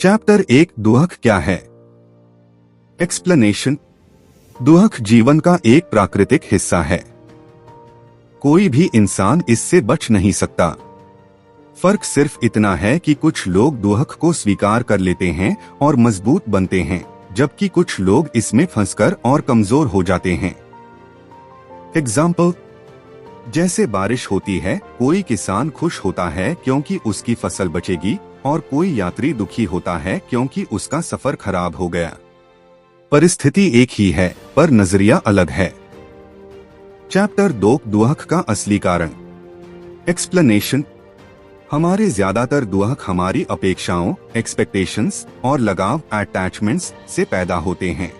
Chapter 1 दुहक क्या है? Explanation. दुहक जीवन का एक प्राकृतिक हिस्सा है। कोई भी इंसान इससे बच नहीं सकता। फर्क सिर्फ इतना है कि कुछ लोग दुहक को स्वीकार कर लेते हैं और मजबूत बनते हैं, जबकि कुछ लोग इसमें फंसकर और कमजोर हो जाते हैं। एग्जाम्पल, जैसे बारिश होती है, कोई किसान खुश होता है क्योंकि उसकी फसल बचेगी और कोई यात्री दुखी होता है क्योंकि उसका सफर खराब हो गया। परिस्थिति एक ही है, पर नजरिया अलग है। चैप्टर 2 दुहक का असली कारण। एक्सप्लेनेशन। हमारे ज्यादातर दुहक हमारी अपेक्षाओं एक्सपेक्टेशंस और लगाव अटैचमेंट्स से पैदा होते हैं।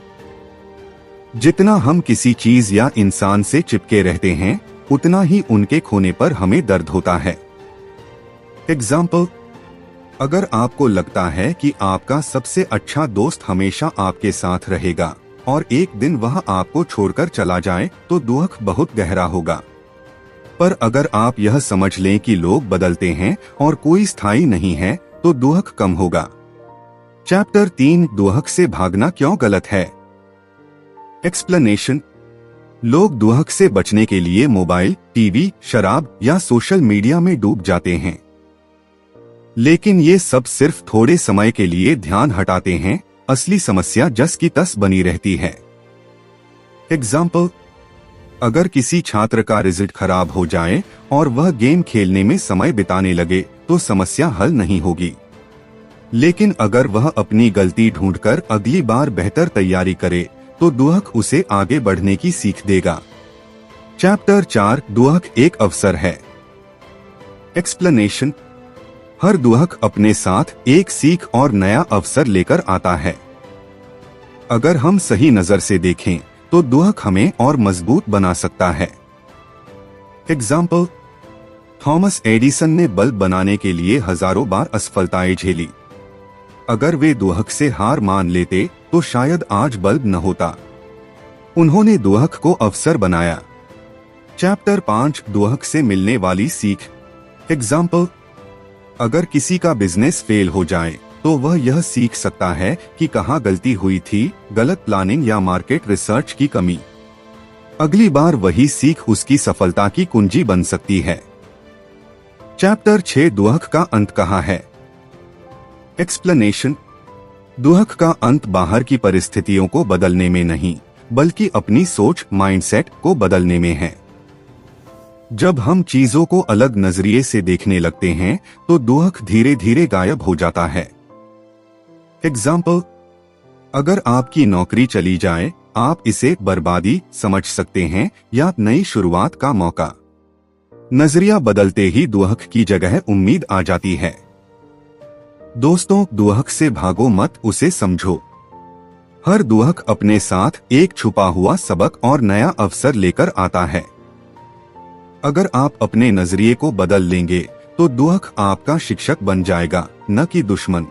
जितना हम किसी चीज या इंसान से चिपके रहते हैं, उतना ही उनके खोने पर हमें दर्द होता है। एग्जाम्पल, अगर आपको लगता है कि आपका सबसे अच्छा दोस्त हमेशा आपके साथ रहेगा और एक दिन वह आपको छोड़कर चला जाए, तो दुहक बहुत गहरा होगा। पर अगर आप यह समझ लें कि लोग बदलते हैं और कोई स्थायी नहीं है, तो दुहक कम होगा। चैप्टर 3 दुहक से भागना क्यों गलत है? एक्सप्लेनेशन। लोग दुहक से बचने के लिए मोबाइल, टीवी, शराब या सोशल मीडिया में डूब जाते हैं। लेकिन ये सब सिर्फ थोड़े समय के लिए ध्यान हटाते हैं, असली समस्या जस की तस बनी रहती है। एग्जाम्पल, अगर किसी छात्र का रिजल्ट खराब हो जाए और वह गेम खेलने में समय बिताने लगे, तो समस्या हल नहीं होगी। लेकिन अगर वह अपनी गलती ढूंढकर अगली बार बेहतर तैयारी करे, तो दुहक उसे आगे बढ़ने की सीख देगा। चैप्टर 4 दुहक एक अवसर है। एक्सप्लेनेशन। हर दुहक अपने साथ एक सीख और नया अवसर लेकर आता है। अगर हम सही नजर से देखें, तो दुहक हमें और मजबूत बना सकता है। एग्जाम्पल, थॉमस एडिसन ने बल्ब बनाने के लिए हजारों बार असफलताएं झेली। अगर वे दुहक से हार मान लेते, तो शायद आज बल्ब न होता। उन्होंने दुहक को अवसर बनाया। चैप्टर 5 दुहक से मिलने वाली सीख। एग्जाम्पल, अगर किसी का बिजनेस फेल हो जाए, तो वह यह सीख सकता है कि कहाँ गलती हुई थी, गलत प्लानिंग या मार्केट रिसर्च की कमी। अगली बार वही सीख उसकी सफलता की कुंजी बन सकती है। चैप्टर 6 दुहक का अंत कहाँ है? एक्सप्लेनेशन। दुहक का अंत बाहर की परिस्थितियों को बदलने में नहीं, बल्कि अपनी सोच माइंडसेट को बदलने में है। जब हम चीजों को अलग नजरिए से देखने लगते हैं, तो दुहक धीरे धीरे गायब हो जाता है। एग्जाम्पल, अगर आपकी नौकरी चली जाए, आप इसे बर्बादी समझ सकते हैं या नई शुरुआत का मौका। नजरिया बदलते ही दुहक की जगह उम्मीद आ जाती है। दोस्तों, दुहक से भागो मत, उसे समझो। हर दुहक अपने साथ एक छुपा हुआ सबक और नया अवसर लेकर आता है। अगर आप अपने नजरिए को बदल लेंगे, तो दुहक आपका शिक्षक बन जाएगा, न कि दुश्मन।